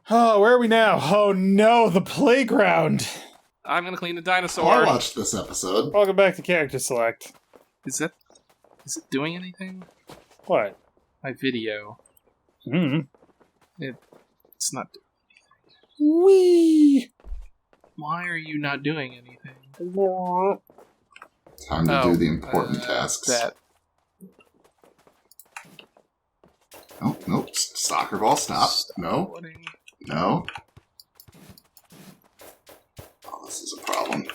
Oh, where are we now? Oh no, the playground. I'm gonna clean the dinosaur. I watched this episode. Welcome back to CharacterSelect. Is it doing anything? What? My video. It's not doing anything. Whee! Why are you not doing anything? Time to do the important tasks. Oh, nope. Soccer ball, stop. No. No. Oh, this is a problem.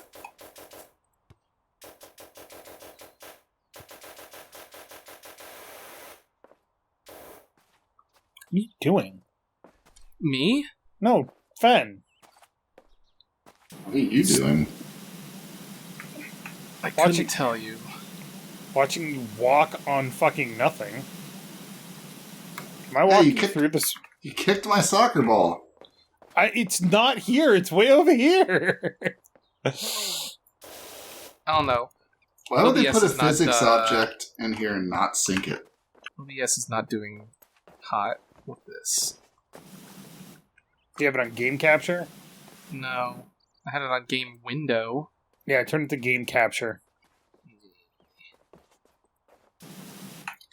What are you doing? Me? No, Fen. What are you doing? I couldn't tell you. Watching you walk on fucking nothing. Am I walking through this? You kicked my soccer ball. It's not here. It's way over here. I don't know. Why would they put a physics object in here and not sync it? OBS is not doing hot with this. Do you have it on game capture? No. I had it on game window. Yeah, turn it to game capture.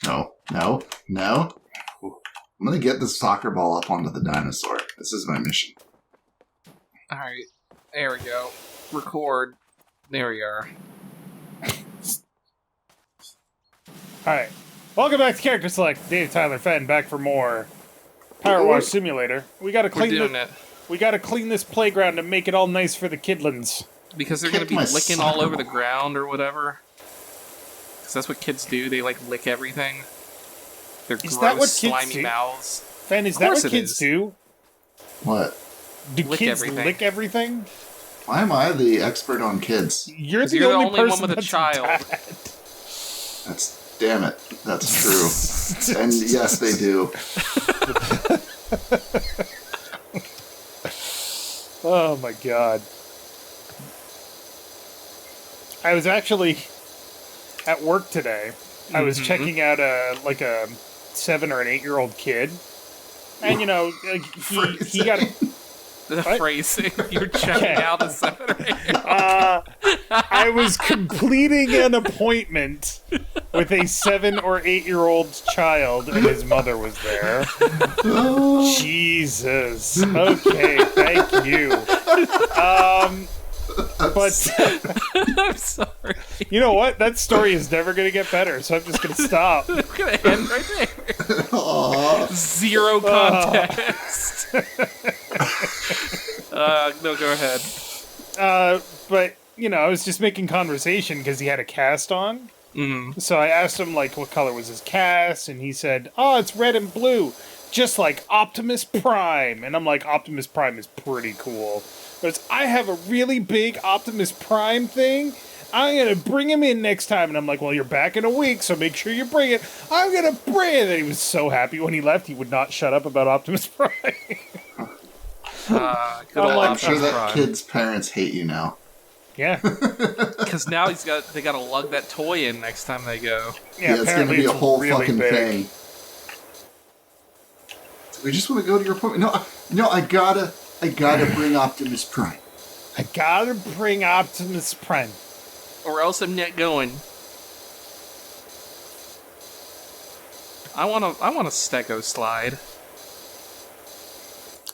No. No. No. I'm gonna get this soccer ball up onto the dinosaur. This is my mission. Alright. There we go. Record. There we are. Alright. Welcome back to CharacterSelect. Dave, Tyler, Fenn, back for more Powerwash Simulator. We gotta clean this playground and make it all nice for the kidlins. Because they're gonna be licking all over the ground or whatever. Because that's what kids do. They, lick everything. Their gross, slimy mouths. Fenn, is that what kids do? What? Do kids lick everything? Why am I the expert on kids? You're the only person one with a child. Damn it. That's true. And yes, they do. Oh my god. I was actually at work today. I was checking out a 7 or an 8-year-old kid. And he got the phrasing. You're checking out a 7 or 8. I was completing an appointment with a 7 or 8-year-old child, and his mother was there. Jesus. Okay, thank you. But I'm sorry. You know what? That story is never going to get better, so I'm just going to stop. It's going to end right there. Zero context. No, go ahead. But, I was just making conversation because he had a cast on. Mm-hmm. So I asked him, what color was his cast, and he said, it's red and blue, just like Optimus Prime. And I'm like, Optimus Prime is pretty cool. But I have a really big Optimus Prime thing. I'm going to bring him in next time. And I'm like, well, you're back in a week, so make sure you bring it. I'm going to bring it. And he was so happy when he left, he would not shut up about Optimus Prime. I'm sure that kid's parents hate you now. Yeah. Because now they got to lug that toy in next time they go. Yeah, it's going to be a whole really fucking thing. We just want to go to your appointment. No, I gotta bring Optimus Prime. I gotta bring Optimus Prime. Or else I'm not going. I want a Stego slide.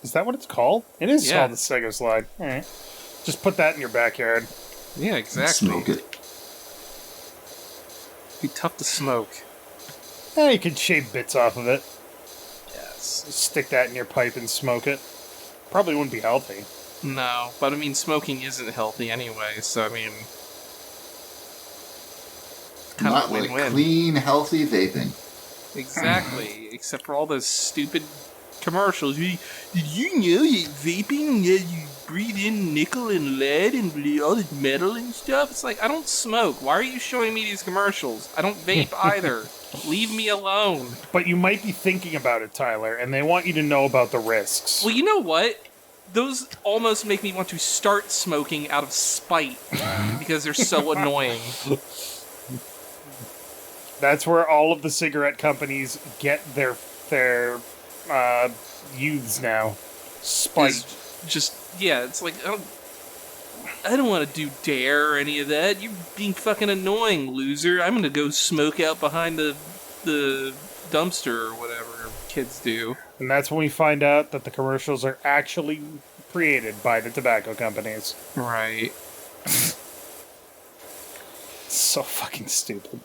Is that what it's called? It is called the Stego slide. All right. Just put that in your backyard. Yeah, exactly. Smoke it. Be tough to smoke. You could shave bits off of it. Yes. Stick that in your pipe and smoke it. Probably wouldn't be healthy. No, but I mean, smoking isn't healthy anyway, so I mean... Kind of win-win. Clean, healthy vaping. Exactly, except for all those stupid commercials. Did you know that vaping, you breathe in nickel and lead and all this metal and stuff? It's like, I don't smoke. Why are you showing me these commercials? I don't vape either. Leave me alone. But you might be thinking about it, Tyler, and they want you to know about the risks. Well, you know what? Those almost make me want to start smoking out of spite because they're so annoying. That's where all of the cigarette companies get their youths now. Spite. It's like, I don't want to do dare or any of that. You're being fucking annoying, loser. I'm gonna go smoke out behind the dumpster or whatever kids do. And that's when we find out that the commercials are actually created by the tobacco companies. Right. So fucking stupid.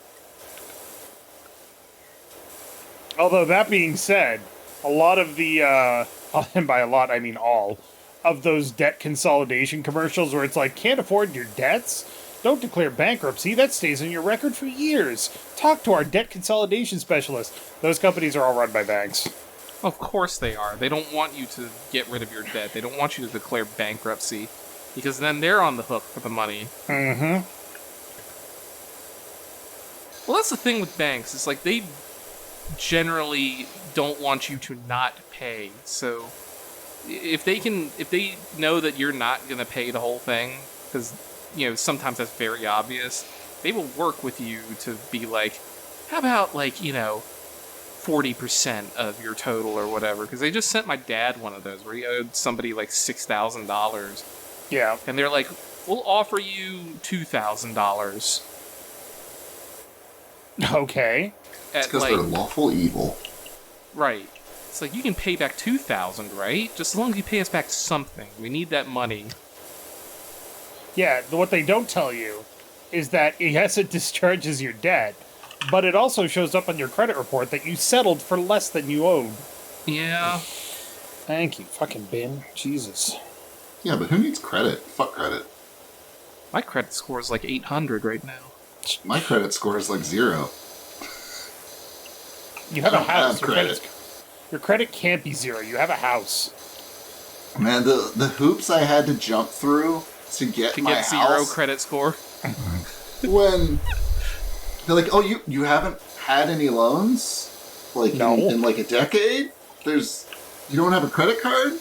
Although, that being said, a lot of the, and by a lot I mean all, of those debt consolidation commercials where it's like, can't afford your debts? Don't declare bankruptcy, that stays on your record for years. Talk to our debt consolidation specialist. Those companies are all run by banks. Of course they are. They don't want you to get rid of your debt. They don't want you to declare bankruptcy, because then they're on the hook for the money. Mm-hmm. Well, that's the thing with banks. It's like they generally don't want you to not pay. So if they know that you're not going to pay the whole thing, because, sometimes that's very obvious, they will work with you to be like, how about, 40% of your total or whatever. Because they just sent my dad one of those where he owed somebody like $6,000. Yeah. And they're like, we'll offer you $2,000. Okay. It's because they're lawful evil. Right. It's like, you can pay back $2,000, right? Just as long as you pay us back something. We need that money. Yeah, what they don't tell you is that, yes, it discharges your debt, but it also shows up on your credit report that you settled for less than you owed. Yeah. Thank you, fucking Ben. Jesus. Yeah, but who needs credit? Fuck credit. My credit score is like 800 right now. My credit score is like 0. You have a house. Your credit can't be 0. You have a house. Man, the hoops I had to jump through to get my house. 0 credit score. When they're like, oh, you haven't had any loans? Like, no. in like a decade? You don't have a credit card?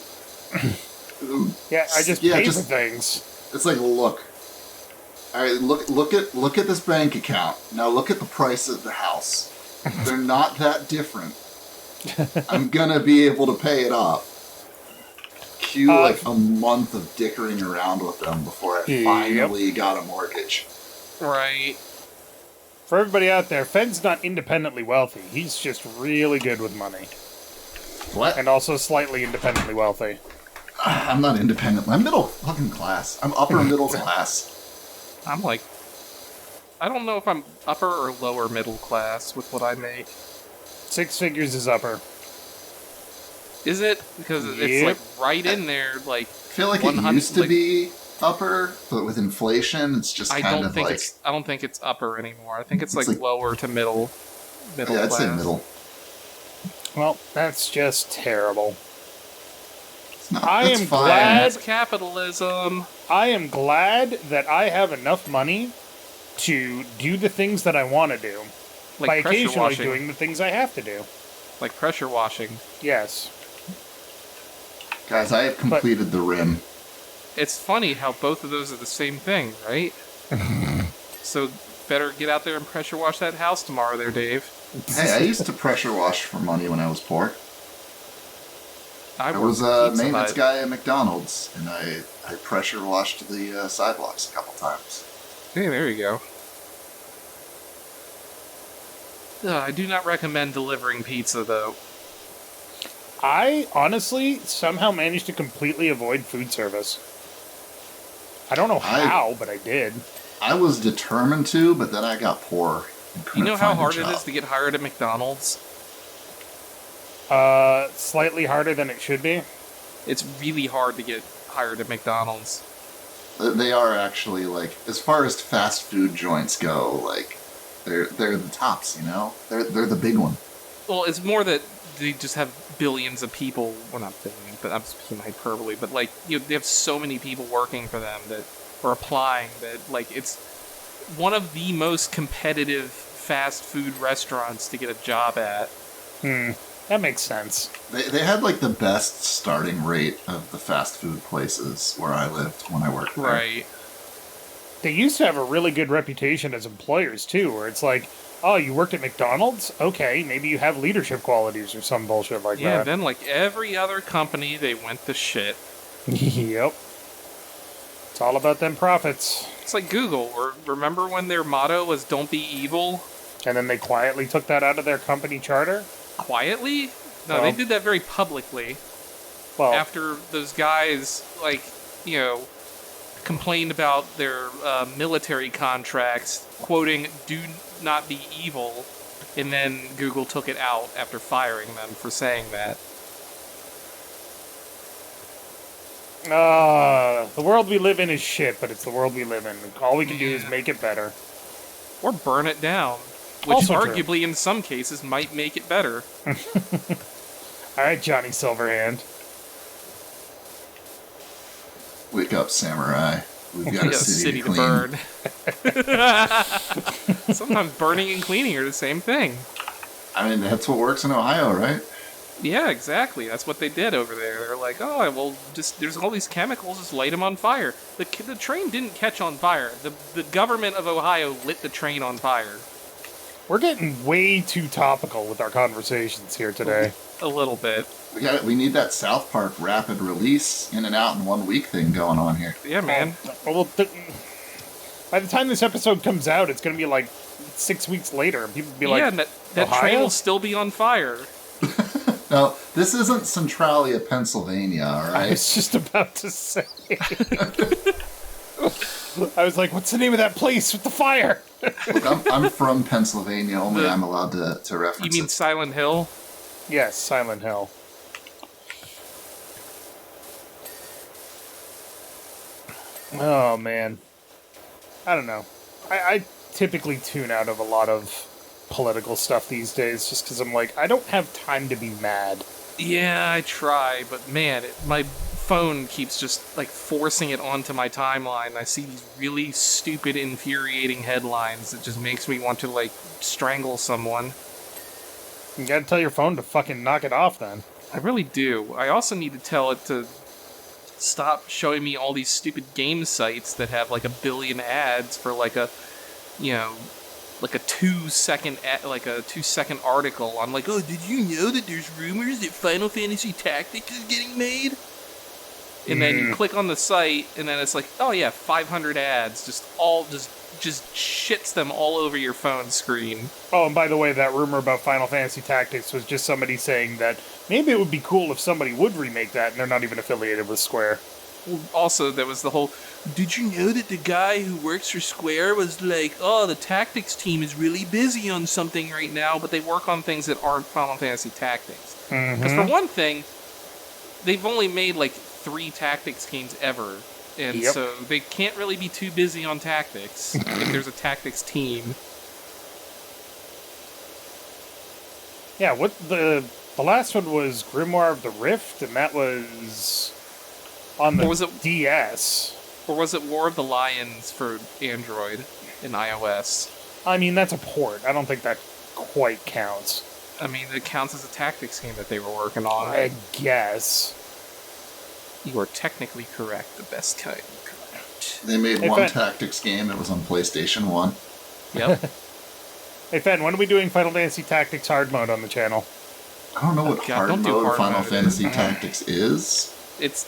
Yeah, I just pay for things. It's like, look. All right, look at this bank account. Now look at the price of the house. They're not that different. I'm gonna be able to pay it off. Cue like a month of dickering around with them before I finally got a mortgage. Right. For everybody out there, Fenn's not independently wealthy. He's just really good with money. What? And also slightly independently wealthy. I'm not independent. I'm middle fucking class. I'm upper middle class. I'm like, I don't know if I'm upper or lower middle class with what I make. 6 figures is upper. Is it? Because it's like right in there, like. I feel like it used to be upper, but with inflation, it's just kind of like. I don't think it's upper anymore. I think it's like lower to middle. Middle yeah, I'd class. say middle. Well, that's just terrible. I am glad that's capitalism. I am glad that I have enough money to do the things that I want to do. Like by pressure occasionally washing. doing the things I have to do. Like pressure washing. Yes. Guys, I have completed the rim. It's funny how both of those are the same thing, right? So better get out there and pressure wash that house tomorrow there, Dave. Hey, I used to pressure wash for money when I was poor. I was a maintenance guy at McDonald's, and I pressure washed the sidewalks a couple times. Hey, there you go. I do not recommend delivering pizza, though. I honestly somehow managed to completely avoid food service. I don't know how, but I did. I was determined to, but then I got poor. You know how hard it is to get hired at McDonald's? Slightly harder than it should be. It's really hard to get hired at McDonald's. They are actually, like, as far as fast food joints go, like, they're the tops, you know? They're the big one. Well, it's more that they just have billions of people. Well, not billions, but I'm speaking hyperbole. But, like, they have so many people working for them that are applying that, like, it's one of the most competitive fast food restaurants to get a job at. That makes sense. They had, like, the best starting rate of the fast food places where I lived when I worked there. Right. They used to have a really good reputation as employers, too, where it's like, Oh, you worked at McDonald's? Okay, maybe you have leadership qualities or some bullshit like Yeah, that. then like every other company, they went to shit. Yep. It's all about them profits. It's like Google. Remember when their motto was "Don't be evil"? And then they quietly took that out of their company charter? Quietly? No, Well- they did that very publicly. Well, After those guys, like, complained about their military contracts, quoting, "Do not be evil," and then Google took it out after firing them for saying that. the world we live in is shit, but it's the world we live in. All we can do is make it better. Or burn it down, which Also true. arguably in some cases might make it better. Alright, Johnny Silverhand. Wake up, samurai. We've got a city to clean. burn. Sometimes burning and cleaning are the same thing. I mean, that's what works in Ohio, right? Yeah, exactly. That's what they did over there. They're like, oh, well, just there's all these chemicals, just light them on fire. The train didn't catch on fire. The government of Ohio lit the train on fire. We're getting way too topical with our conversations here today. A little bit. We need that South Park rapid release in and out in 1 week thing going on here. Yeah, man. By the time this episode comes out, it's going to be like 6 weeks later. People will be like, yeah, that Ohio? train will still be on fire. No, this isn't Centralia, Pennsylvania, all I right? was just about to say. I was like, what's the name of that place with the fire? Look, I'm from Pennsylvania, only I'm allowed to reference You mean it. Silent Hill? Yes, Silent Hill. Oh, man. I don't know. I typically tune out of a lot of political stuff these days just because I'm like, I don't have time to be mad. Yeah, I try, but man, my phone keeps just like forcing it onto my timeline. I see these really stupid, infuriating headlines that just makes me want to like strangle someone. You gotta tell your phone to fucking knock it off then. I really do. I also need to tell it to stop showing me all these stupid game sites that have like 1 billion ads for like a, like a 2-second article on like, oh, did you know that there's rumors that Final Fantasy Tactics is getting made? And then you click on the site, and then it's like, oh yeah, 500 ads, just shits them all over your phone screen. Oh, and by the way, that rumor about Final Fantasy Tactics was just somebody saying that maybe it would be cool if somebody would remake that, and they're not even affiliated with Square. Also, there was the whole, did you know that the guy who works for Square was like, oh, the Tactics team is really busy on something right now, but they work on things that aren't Final Fantasy Tactics. Because for one thing, they've only made like 3 Tactics games ever, and so they can't really be too busy on Tactics if there's a Tactics team. Yeah, what the last one was Grimoire of the Rift, and that was on the Or was it- DS. Or was it War of the Lions for Android and iOS? I mean, that's a port. I don't think that quite counts. I mean, it counts as a Tactics game that they were working on. I guess. You are technically correct, the best kind of correct. They made Hey, one Fen- tactics game. It was on PlayStation 1. Yep. Hey, Fen, when are we doing Final Fantasy Tactics hard mode on the channel? I don't know what God, hard don't do mode hard Final mode. Fantasy Tactics is.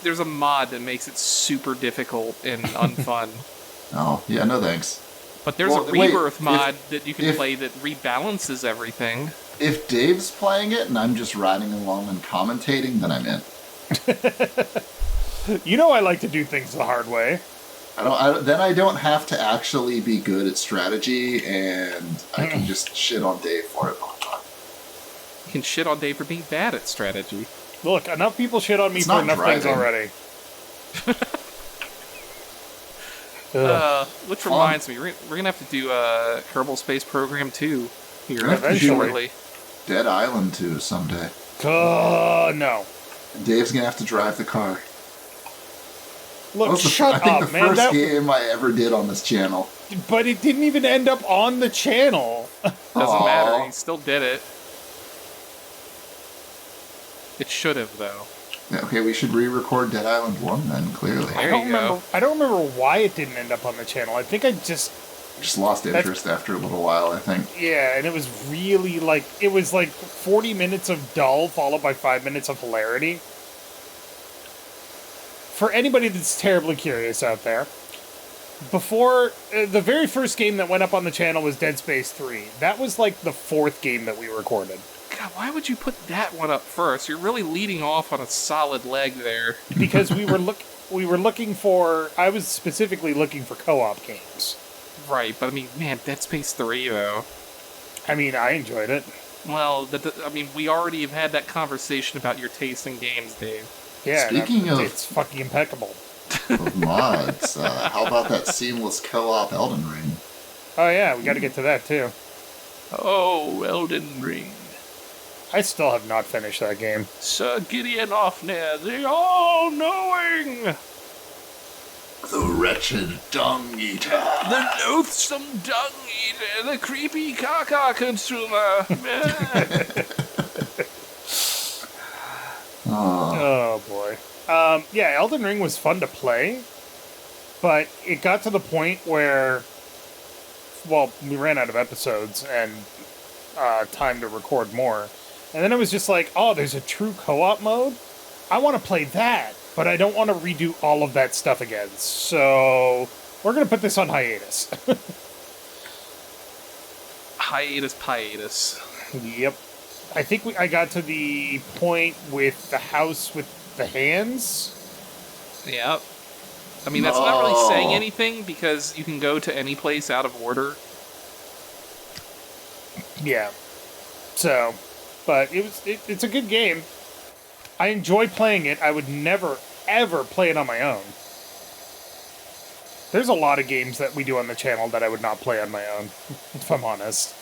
There's a mod that makes it super difficult and unfun. Oh, yeah, no thanks. But there's Well, a wait, Rebirth mod that you can if- play that rebalances everything. If Dave's playing it and I'm just riding along and commentating, then I'm in. You know I like to do things the hard way. Then I don't have to actually be good at strategy, and I can just shit on Dave for it all the time. You can shit on Dave for being bad at strategy. Look, enough people shit on me It's for not enough things driving. already. Ugh. Which reminds me, we're going to have to do a Kerbal Space Program 2 here Eventually. shortly. Dead Island 2 someday. No. Dave's gonna have to drive the car. Look, That was shut I think up, the man. first game I ever did on this channel. But it didn't even end up on the channel. Doesn't Aw. matter, he still did it. It should have, though. Yeah, okay, we should re-record Dead Island 1 then, clearly. There you go. I don't remember why it didn't end up on the channel. I think I just Just lost interest after a little while, I think. Yeah, and it was really like 40 minutes of dull followed by 5 minutes of hilarity. For anybody that's terribly curious out there, before the very first game that went up on the channel was Dead Space 3. That was like the fourth game that we recorded. God, why would you put that one up first? You're really leading off on a solid leg there. Because we were looking for. I was specifically looking for co-op games. Right, but I mean, man, Dead Space 3 though. I mean, I enjoyed it. Well, we already have had that conversation about your taste in games, Dave. Yeah, Speaking of it's fucking impeccable. of mods, how about that seamless co-op Elden Ring? Oh yeah, we got to get to that too. Oh, Elden Ring. I still have not finished that game. Sir Gideon Offner, the all-knowing, The wretched dung eater. the loathsome dung eater, the creepy caca consumer. Oh boy. Yeah, Elden Ring was fun to play, but it got to the point where, well, we ran out of episodes and time to record more. And then it was just like, oh, there's a true co-op mode? I want to play that, but I don't want to redo all of that stuff again. So we're going to put this on hiatus. Hiatus. Yep. I think I got to the point with the house with the hands. Yep. I mean, that's not really saying anything because you can go to any place out of order. Yeah. So, but it's a good game. I enjoy playing it. I would never, ever play it on my own. There's a lot of games that we do on the channel that I would not play on my own, if I'm honest.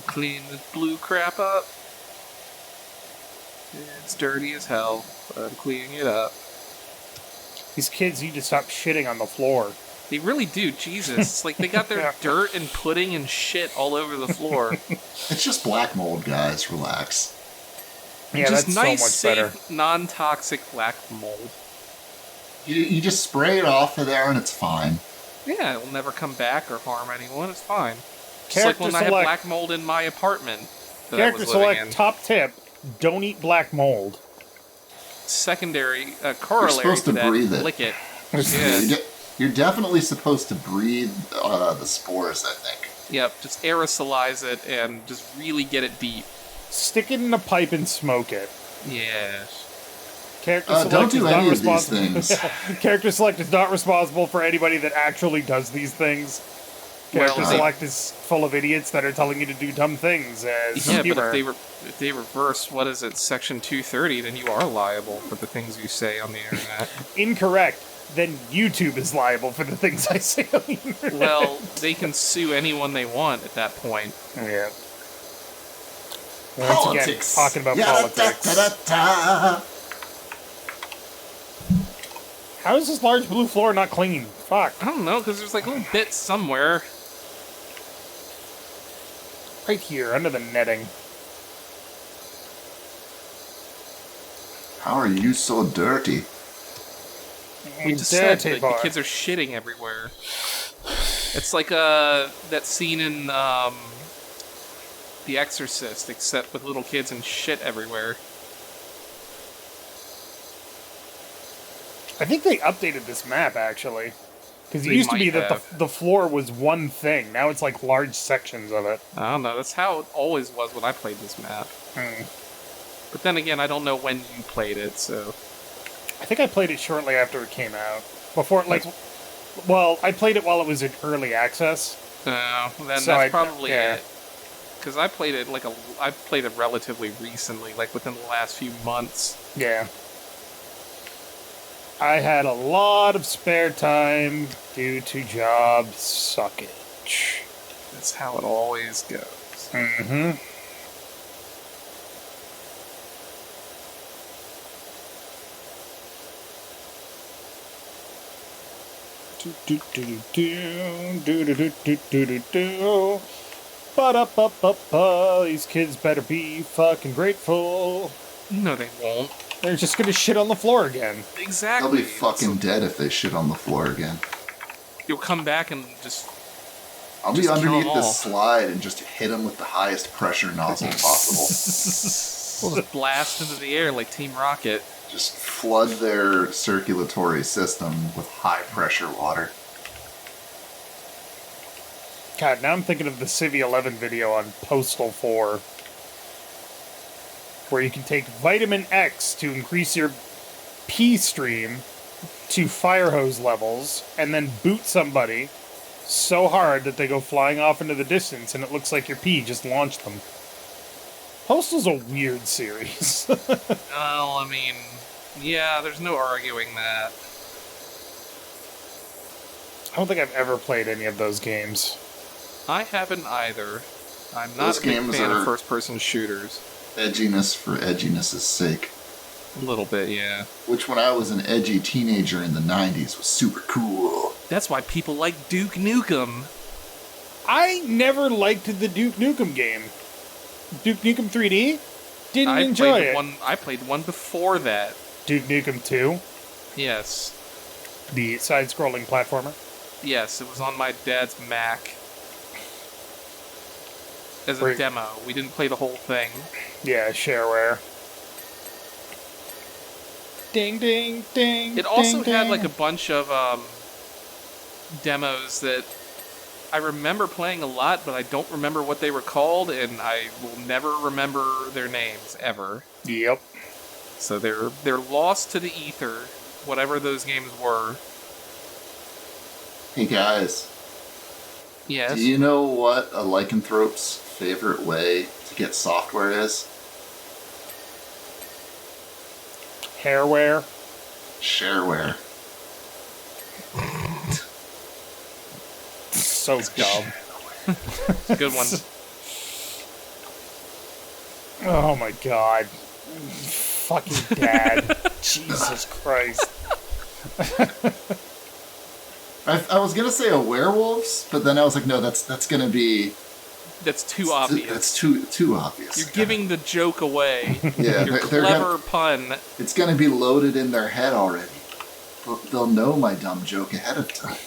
Clean this blue crap up. It's dirty as hell, but I'm cleaning it up. These kids need to stop shitting on the floor. They really do, Jesus. It's like they got their dirt and pudding and shit all over the floor. It's just black mold, guys. Relax. Yeah, just that's nice, so much better. safe, non-toxic black mold. You just spray it off of there and it's fine. Yeah, it will never come back or harm anyone. It's fine. Just like when I had black mold in my apartment that I was Character living Select in. top tip: don't eat black mold. Secondary, You're corollary supposed to to that, breathe it. lick it. Yeah, Yeah. you're definitely supposed to breathe the spores, I think. Yep, just aerosolize it and just really get it deep. Stick it in a pipe and smoke it. Yeah. Character Select don't do is not any of these responsible. things. Character Select is not responsible for anybody that actually does these things. Character Well, Select is full of idiots that are telling you to do dumb things as Yeah, humor. but if they reverse, what is it, Section 230, then you are liable for the things you say on the internet. Incorrect. Then YouTube is liable for the things I say on the internet. Well, they can sue anyone they want at that point. Yeah. Once Politics. again, talking about politics. Da. How is this large blue floor not clean? Fuck. I don't know, because there's like little bits somewhere. Right here, under the netting. How are you so dirty? We just said Dirty that boy. the kids are shitting everywhere. It's like that scene in The Exorcist, except with little kids and shit everywhere. I think they updated this map, actually. Because it They used to be might that have. the floor was one thing. Now it's like large sections of it. I don't know, that's how it always was when I played this map. But then again, I don't know when you played it, so... I think I played it shortly after it came out. Before, like... Well, I played it while it was in early access. then So that's probably yeah. it. Because I played it I played it relatively recently, like within the last few months. Yeah. I had a lot of spare time due to job suckage. That's how it always goes. Mm-hmm. Ba-da-ba-ba-ba. These kids better be fucking grateful. No, they won't. They're just gonna shit on the floor again. Exactly. They'll be fucking dead if they shit on the floor again. You'll come back and just... I'll Just be kill 'em underneath all. this slide and just hit them with the highest pressure nozzle possible. We'll just blast into the air like Team Rocket. Just flood their circulatory system with high pressure water. God, now I'm thinking of the Civi 11 video on Postal 4. Where you can take vitamin X to increase your pee stream to fire hose levels, and then boot somebody so hard that they go flying off into the distance, and it looks like your pee just launched them. Postal's a weird series. Well, I mean, yeah, there's no arguing that. I don't think I've ever played any of those games. I haven't either. I'm not Those a big games fan are- of first-person shooters. Edginess for edginess' sake. A little bit, yeah. Which, when I was an edgy teenager in the 90s, was super cool. That's why people like Duke Nukem. I never liked the Duke Nukem game. Duke Nukem 3D? Didn't enjoy it. I played one before that. Duke Nukem 2, Yes. the side-scrolling platformer. Yes, it was on my dad's Mac. As a Wait. demo. We didn't play the whole thing. Yeah, shareware. Ding, ding, ding. It also ding, had ding. like a bunch of demos that I remember playing a lot, but I don't remember what they were called, and I will never remember their names ever. Yep. So they're lost to the ether, whatever those games were. Hey guys, Yes. do you know what a lycanthrope's favorite way to get software is? Hairware. Shareware. So dumb. Good one. Oh my god. Fucking dad. Jesus Christ. I was gonna say a werewolves, but then I was like, no, that's gonna be That's too obvious. That's too obvious. You're giving the joke away. Yeah, Your they're clever pun. it's gonna be loaded in their head already. They'll know my dumb joke ahead of time.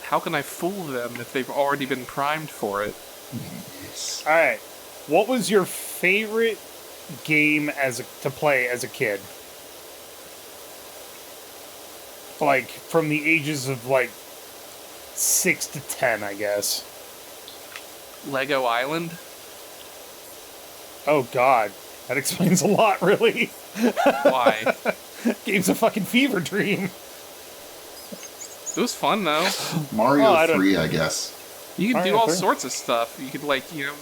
How can I fool them if they've already been primed for it? Yes. Alright. What was your favorite game to play as a kid? Like, from the ages of, 6 to 10, I guess. Lego Island? Oh, God. That explains a lot, really. Why? Game's a fucking fever dream. It was fun, though. Mario Oh, I don't- 3, I guess. You could do Mario all 3. sorts of stuff. You could, you can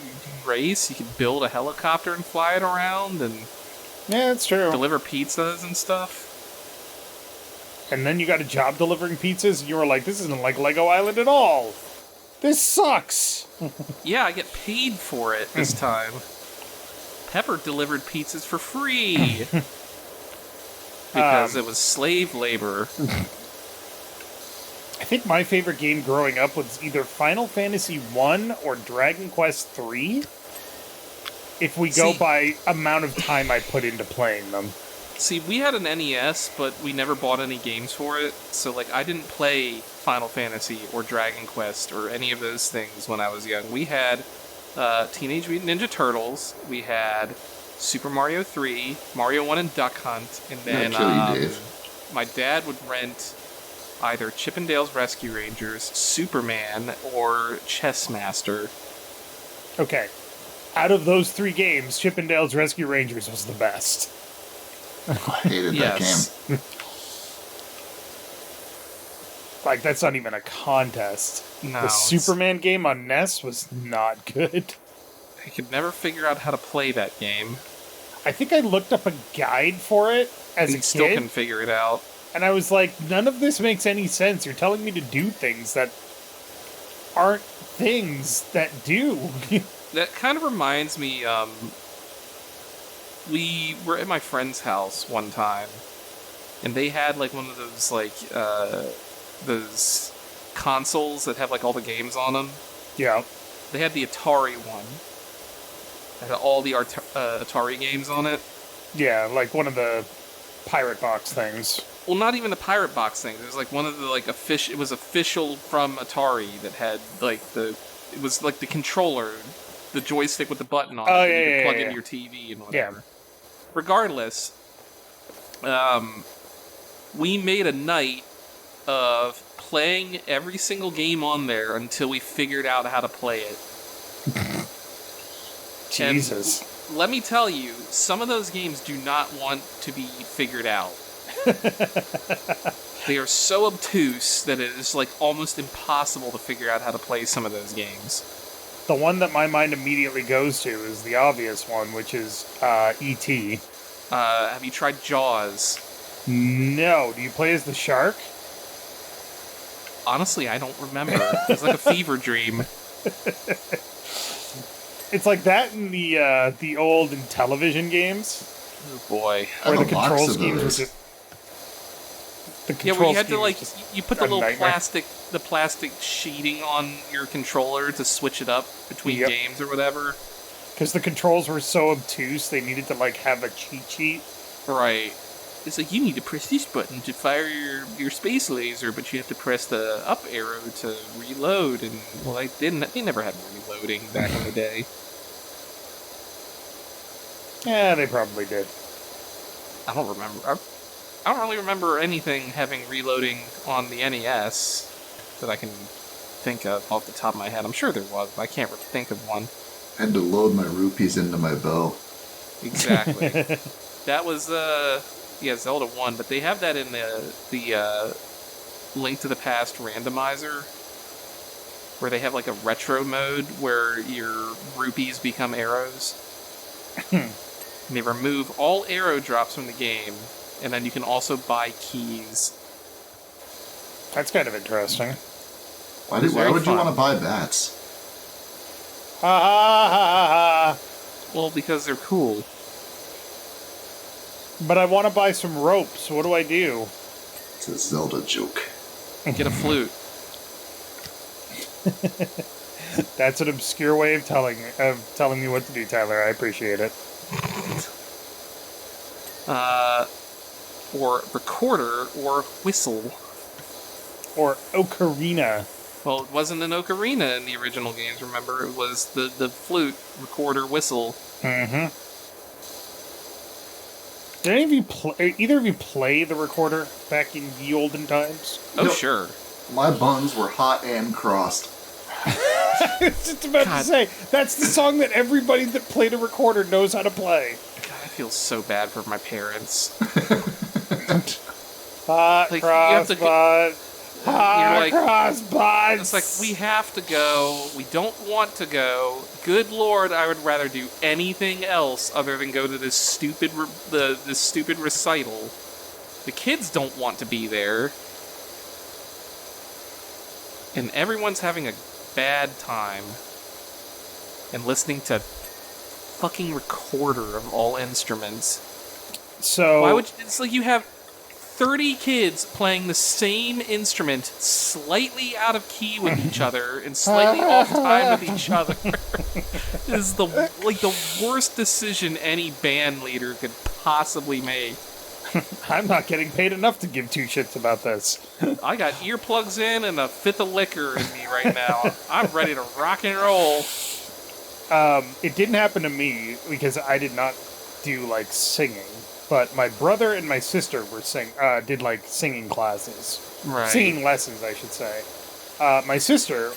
race, you could build a helicopter and fly it around, and Yeah, that's true. deliver pizzas and stuff. And then you got a job delivering pizzas, and you were like, this isn't like Lego Island at all. This sucks. Yeah, I get paid for it this time. Pepper delivered pizzas for free. Because it was slave labor. I think my favorite game growing up was either Final Fantasy 1 or Dragon Quest 3. If we go See- by amount of time I put into playing them. See, we had an NES, but we never bought any games for it. So, I didn't play Final Fantasy or Dragon Quest or any of those things when I was young. We had Teenage Mutant Ninja Turtles. We had Super Mario 3, Mario 1 and Duck Hunt. And then Kill you, Dave. my dad would rent either Chippendale's Rescue Rangers, Superman, or Chess Master. Okay. Out of those 3 games, Chippendale's Rescue Rangers was the best. I hated that Yes. game. That's not even a contest. No, The it's- Superman game on NES was not good. I could never figure out how to play that game. I think I looked up a guide for it as And a still kid, can figure it out. and I was like, none of this makes any sense. You're telling me to do things that aren't things that do. That kind of reminds me, we were at my friend's house one time, and they had one of those consoles that have all the games on them. Yeah. They had the Atari one. It had all the Atari games on it. Yeah, like one of the pirate box things. Well, not even the pirate box thing. There's like one of the like official. It was official from Atari that had like the. It was like the controller, the joystick with the button on it that you could plug into your TV and whatever. Yeah. Regardless, we made a night of playing every single game on there until we figured out how to play it. Jesus. And let me tell you, some of those games do not want to be figured out. They are so obtuse that it is like almost impossible to figure out how to play some of those games. The one that my mind immediately goes to is the obvious one, which is E.T. Have you tried Jaws? No. Do you play as the shark? Honestly, I don't remember. It's like a fever dream. It's like that in the old Intellivision games. Oh boy. Where the I have a box control of schemes were those. just... The Yeah, where control you had to like schemes you put the a little nightmare. plastic sheeting on your controller to switch it up between Yep. games or whatever. Because the controls were so obtuse, they needed to like have a cheat sheet. Right. It's like, you need to press this button to fire your space laser, but you have to press the up arrow to reload. And, well, they never had reloading back in the day. Yeah, they probably did. I don't remember. I don't really remember anything having reloading on the NES that I can think of off the top of my head. I'm sure there was, but I can't think of one. I had to load my rupees into my bow. Exactly. That was, Zelda 1, but they have that in the Link to the Past randomizer, where they have like a retro mode where your rupees become arrows. And they remove all arrow drops from the game, and then you can also buy keys. That's kind of interesting. Why It's very would you fun. want to buy bats? Ha ha ha ha! Well, because they're cool. But I want to buy some ropes. What do I do? It's a Zelda joke. Get a flute. That's an obscure way of telling me what to do, Tyler. I appreciate it. Or recorder, or whistle. Or ocarina. Well, it wasn't an ocarina in the original games, remember? It was the flute, recorder, whistle. Mm-hmm. Did either of you play the recorder back in the olden times? Oh, No. sure. My buns were hot and crossed. I was just about God. to say, that's the song that everybody that played a recorder knows how to play. God, I feel so bad for my parents. Hot Like, you have cross to bud. Hot like- cross buds. It's like, we have to go. We don't want to go. Good Lord, I would rather do anything else other than go to this stupid this stupid recital. The kids don't want to be there. And everyone's having a bad time. And listening to fucking recorder of all instruments. So Why would it's like you have 30 kids playing the same instrument slightly out of key with each other and slightly off time with each other is the worst decision any band leader could possibly make. I'm not getting paid enough to give two shits about this. I got earplugs in and a fifth of liquor in me right now. I'm ready to rock and roll. It didn't happen to me because I did not do like singing, but my brother and my sister were did like singing classes, Right. singing lessons, I should say. My sister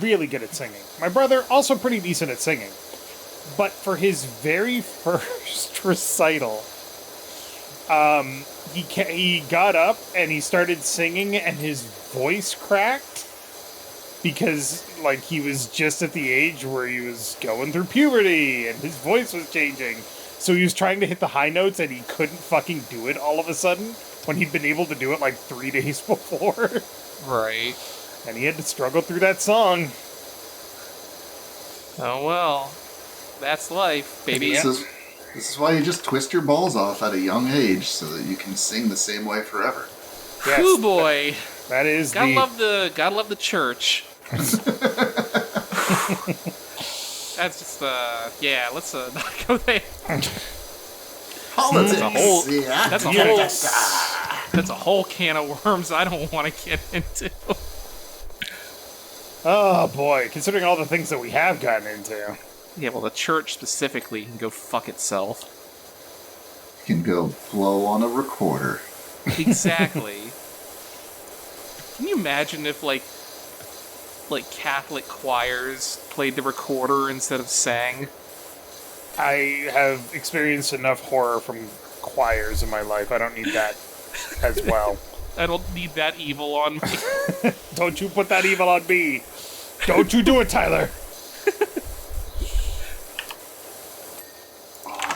really good at singing. My brother also pretty decent at singing, but for his very first recital, he got up and he started singing, and his voice cracked. Because, like, he was just at the age where he was going through puberty, and his voice was changing. So he was trying to hit the high notes, and he couldn't fucking do it all of a sudden, when he'd been able to do it, like, 3 days before. Right. And he had to struggle through that song. Oh well. That's life, baby. This is why you just twist your balls off at a young age so that you can sing the same way forever. Yes, Ooh boy. That is Gotta love the church. That's just let's not go there. Politics. That's a whole. Yeah. That's a whole can of worms I don't want to get into. Oh boy, considering all the things that we have gotten into. Yeah, well, the church specifically can go fuck itself. Can go blow on a recorder. Exactly. Can you imagine if, like Catholic choirs played the recorder instead of sang? I have experienced enough horror from choirs in my life. I don't need that as well. I don't need that evil on me. Don't you put that evil on me. Don't you do it, Tyler.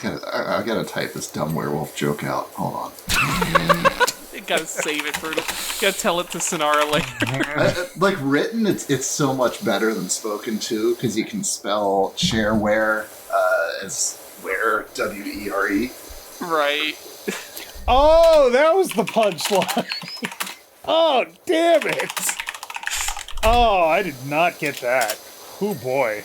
I gotta type this dumb werewolf joke out. Hold on. You gotta save it for. Gotta tell it to Sonara later. Like written, it's so much better than spoken to because you can spell shareware as where, W-E-R-E. Right. Oh, that was the punchline. Oh, damn it. Oh, I did not get that. Oh boy.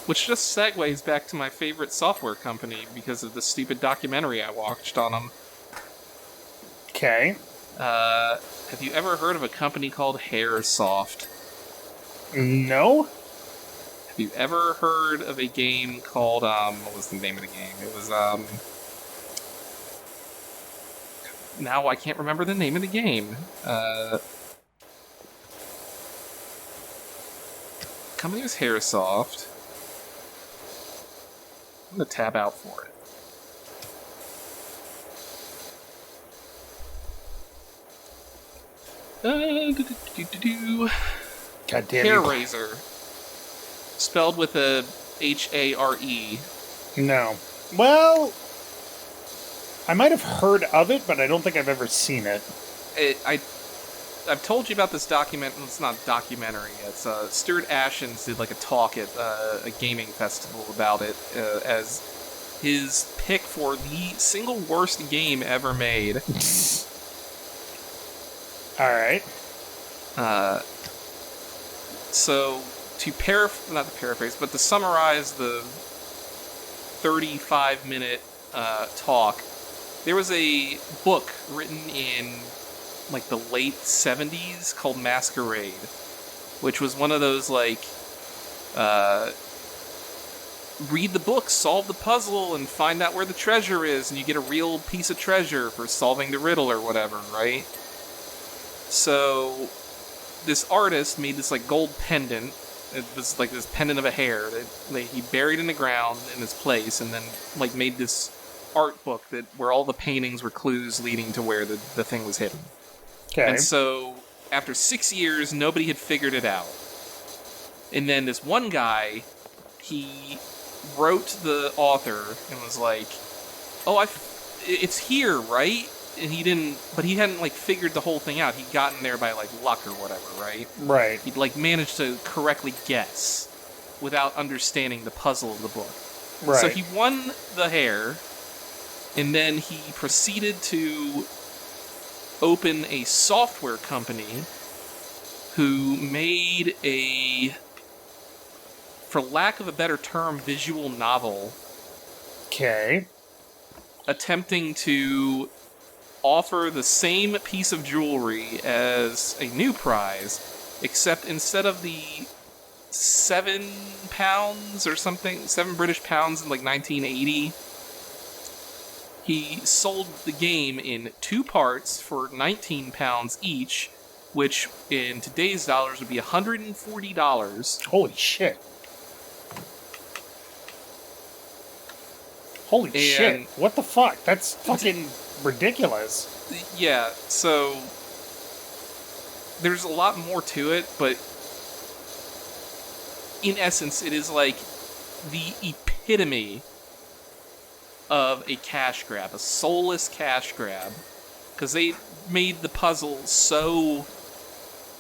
Which just segues back to my favorite software company because of the stupid documentary I watched on them. Okay. Have you ever heard of a company called Hairsoft? No? Have you ever heard of a game called, what was the name of the game? It was, now I can't remember the name of the game. Company was Hairsoft. I'm gonna tab out for it. God damn Hair you. Razor. Spelled with a H-A-R-E. No. Well, I might have heard of it, but I don't think I've ever seen it. I've told you about this document. It's not a documentary. It's Stuart Ashens did like a talk at a gaming festival about it as his pick for the single worst game ever made. All right. So to not to paraphrase, but to summarize the 35-minute talk, there was a book written in like the late 70s called Masquerade, which was one of those like read the book, solve the puzzle, and find out where the treasure is, and you get a real piece of treasure for solving the riddle or whatever, right? So this artist made this like gold pendant. It was like this pendant of a hair that he buried in the ground in this place, and then like made this art book where all the paintings were clues leading to where the thing was hidden. Okay. And so, after 6 years, nobody had figured it out. And then this one guy, he wrote the author and was like, "Oh, it's here, right?" And he hadn't like figured the whole thing out. He'd gotten there by like luck or whatever, right? Right. He'd like managed to correctly guess without understanding the puzzle of the book. Right. So he won the hair, and then he proceeded to open a software company who made a, for lack of a better term, visual novel. Okay. Attempting to offer the same piece of jewelry as a new prize, except instead of the £7 or something, 7 British pounds in like 1980, he sold the game in 2 parts for £19 each, which in today's dollars would be $140. Holy shit. Holy shit. What the fuck? That's fucking ridiculous. Yeah, so there's a lot more to it, but in essence, it is like the epitome of a cash grab, a soulless cash grab, because they made the puzzle so,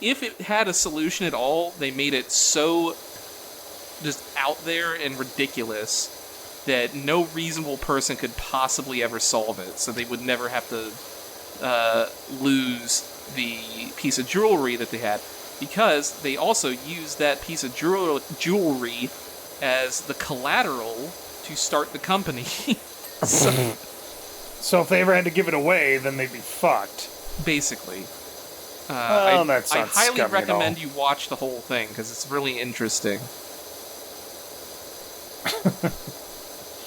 if it had a solution at all, they made it so just out there and ridiculous that no reasonable person could possibly ever solve it, so they would never have to lose the piece of jewelry that they had. because they also use that piece of jewelry as the collateral to start the company. So if they ever had to give it away, then they'd be fucked. Basically. That sounds I highly scummy recommend at you watch the whole thing, because it's really interesting.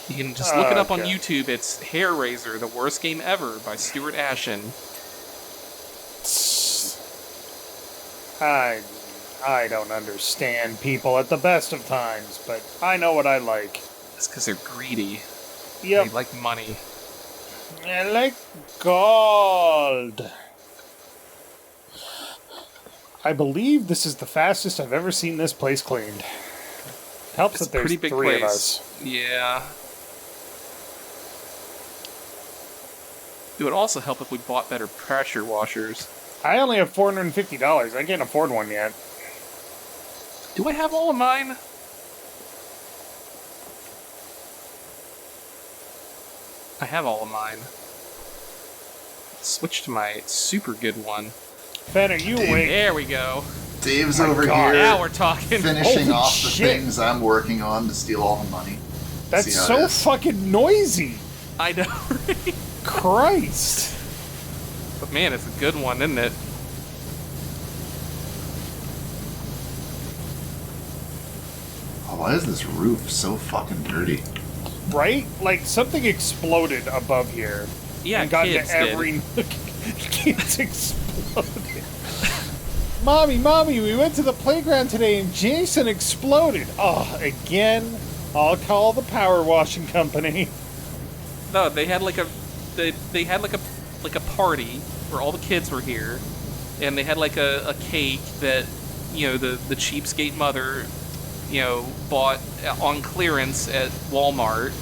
You can just look it up on Okay. YouTube. It's Hair Raiser, the worst game ever by Stuart Ashen. I don't understand people at the best of times, but I know what I like. It's because they're greedy. Yep. They like money. I like gold. I believe this is the fastest I've ever seen this place cleaned. Helps It's that there's a pretty big three place. of us. Yeah. It would also help if we bought better pressure washers. I only have $450. I can't afford one yet. Do I have all of mine? I have all of mine. Switch to my super good one. Fen, are you awake? There we go. Dave's My over God. here Now we're talking. finishing Holy off the shit. things I'm working on to steal all the money. That's See how it so is. fucking noisy. I know, right? Christ. But man, it's a good one, isn't it? Oh, why is this roof so fucking dirty? Right? Like, something exploded above here. Yeah, and got kids into every did. nook. Kids exploded. Mommy, we went to the playground today and Jason exploded. Oh, again? I'll call the power washing company. No, they had like a they had like a party where all the kids were here, and they had like a cake that, you know, the cheapskate mother, you know, bought on clearance at Walmart.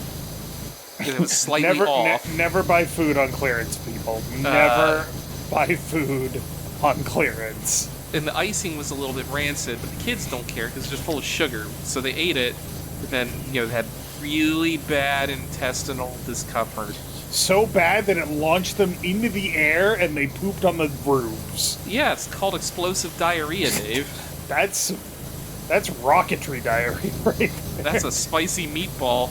And it was slightly off. Never buy food on clearance, people. Never buy food on clearance. And the icing was a little bit rancid, but the kids don't care because it's just full of sugar. So they ate it, but then, you know, they had really bad intestinal discomfort. So bad that it launched them into the air and they pooped on the roofs. Yeah, it's called explosive diarrhea, Dave. That's rocketry diarrhea right there. That's a spicy meatball.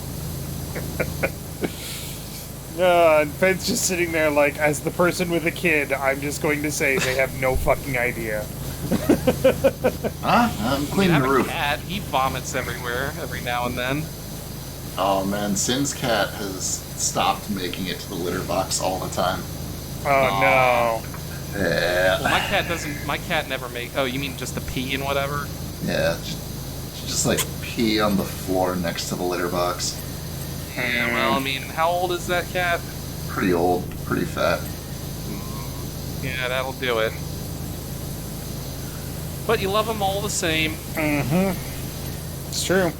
And Fed's just sitting there like, as the person with a kid, I'm just going to say they have no fucking idea. Huh? I'm I cleaning have the a roof. cat. He vomits everywhere every now and then. Oh man, Sin's cat has stopped making it to the litter box all the time. Oh Yeah. Well, my cat never make. Oh, you mean just the pee and whatever? Yeah, she just like pee on the floor next to the litter box. Yeah, well, I mean, how old is that cat? Pretty old, pretty fat. Yeah, that'll do it. But you love them all the same. no. Mm-hmm. It's true.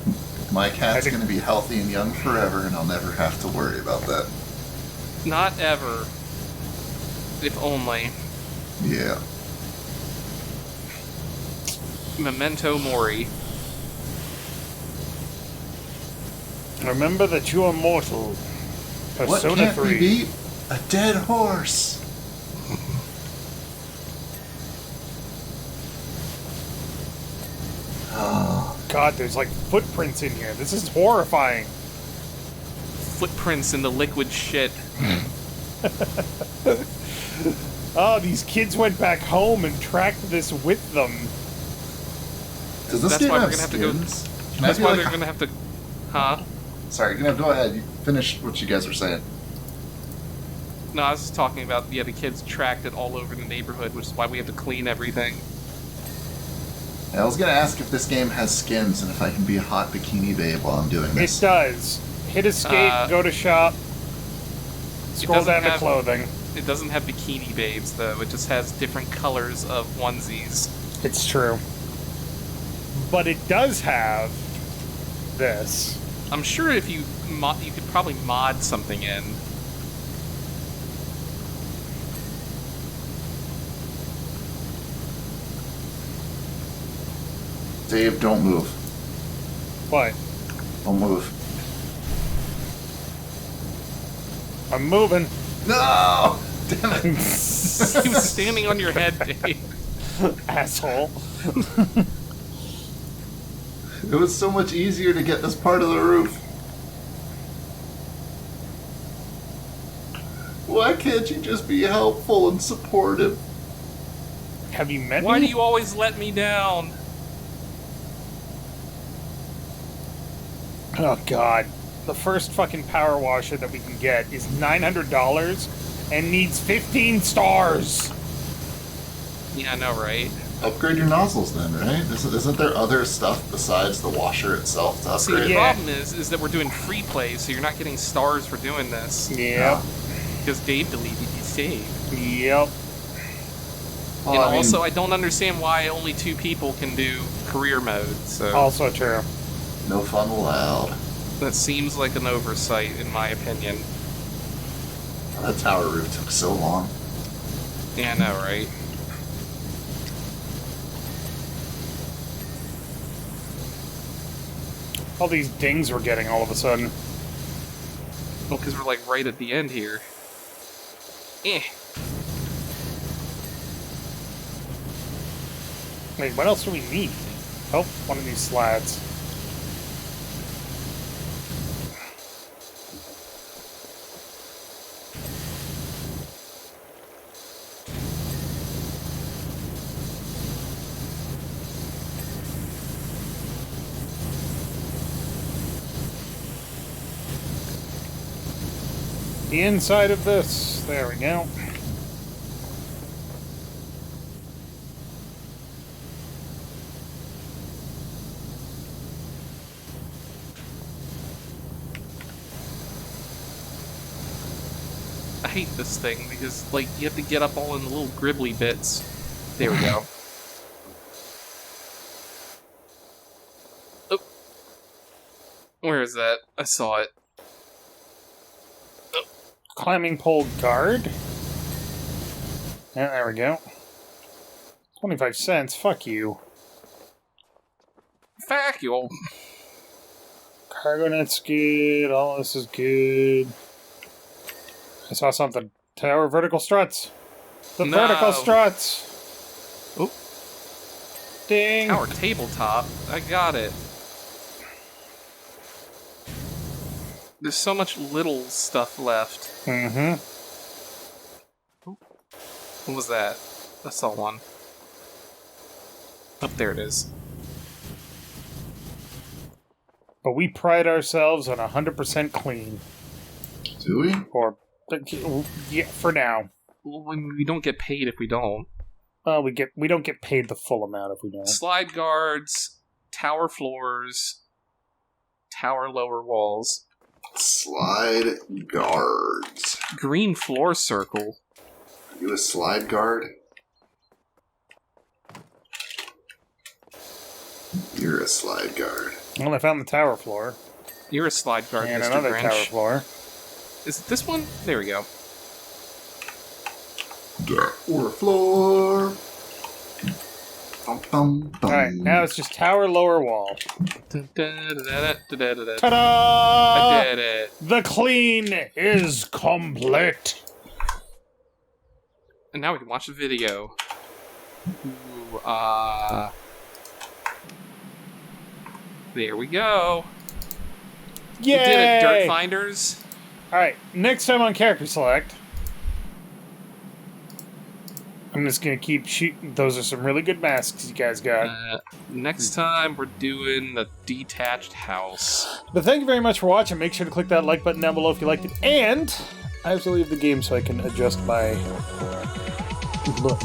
My cat's I think- gonna be healthy and young forever, and I'll never have to worry about that. Not ever. If only. Yeah. Memento mori. Remember that you are mortal. What Persona can't 3. we beat? A dead horse. Oh, God, there's like footprints in here. This is horrifying. Footprints in the liquid shit. Oh, these kids went back home and tracked this with them. does this That's game why have we're gonna have to go- skins? Can I That's be why like- they're gonna have to. Huh? Sorry, go ahead. You finish what you guys were saying. No, I was just talking about, yeah, the kids tracked it all over the neighborhood, which is why we have to clean everything. I was gonna ask if this game has skins and if I can be a hot bikini babe while I'm doing It this. does. Hit escape, go to shop, scroll doesn't down to have- clothing. It doesn't have bikini babes, though. It just has different colors of onesies. It's true. But it does have this. I'm sure if you you could probably mod something in. Dave, don't move. What? Don't move. I'm moving. No! Damn it. He was standing on your head, Dave. Asshole. It was so much easier to get this part of the roof. Why can't you just be helpful and supportive? Have you met Why me? do you always let me down? Oh, God. The first fucking power washer that we can get is $900 and needs 15 stars. Yeah, I know, right? Upgrade your nozzles then, right? Isn't there other stuff besides the washer itself to See, upgrade? the Yeah. problem is that we're doing free play, so you're not getting stars for doing this. Yep. Because Dave deleted you save. Yep. Well, And I mean, also, I don't understand why only 2 people can do career mode, so Also true. no fun allowed. that seems like an oversight, in my opinion. That tower roof took so long. Yeah, I know, right? All these dings we're getting all of a sudden. Well, because we're, like, right at the end here. Eh. Wait, what else do we need? Oh, one of these slats. The inside of this. There we go. I hate this thing because, like, you have to get up all in the little gribbly bits. There we go. Oh. Where is that? I saw it. Climbing pole guard. Yeah, there we go. 25 cents. Fuck you. Vacuum. Cargo net's good. All this is good. I saw something. Tower vertical struts. The No. vertical struts. Oh. Ding. Our tabletop. I got it. There's so much little stuff left. Mm-hmm. What was that? I saw one. Up there it is. But we pride ourselves on 100% clean. Do we? Or, yeah, for now. Well, we don't get paid if we don't. We don't get paid the full amount if we don't. Slide guards, tower floors, tower lower walls, Slide guards. green floor circle. Are you a slide guard? You're a slide guard. Well, I found the tower floor. You're a slide guard, And Mr. another Grinch. tower floor. Is it this one? There we go. Or floor. Bum, bum, bum. Alright, now it's just tower lower wall. I Ta-da! did it. The clean is complete. And now we can watch the video. Ooh, there we go. Yay! We did it, Dirt Finders. Alright, next time on Character Select, I'm just gonna keep shooting. Those are some really good masks you guys got. Next time, we're doing the detached house. But thank you very much for watching. Make sure to click that like button down below if you liked it. And I have to leave the game so I can adjust my look.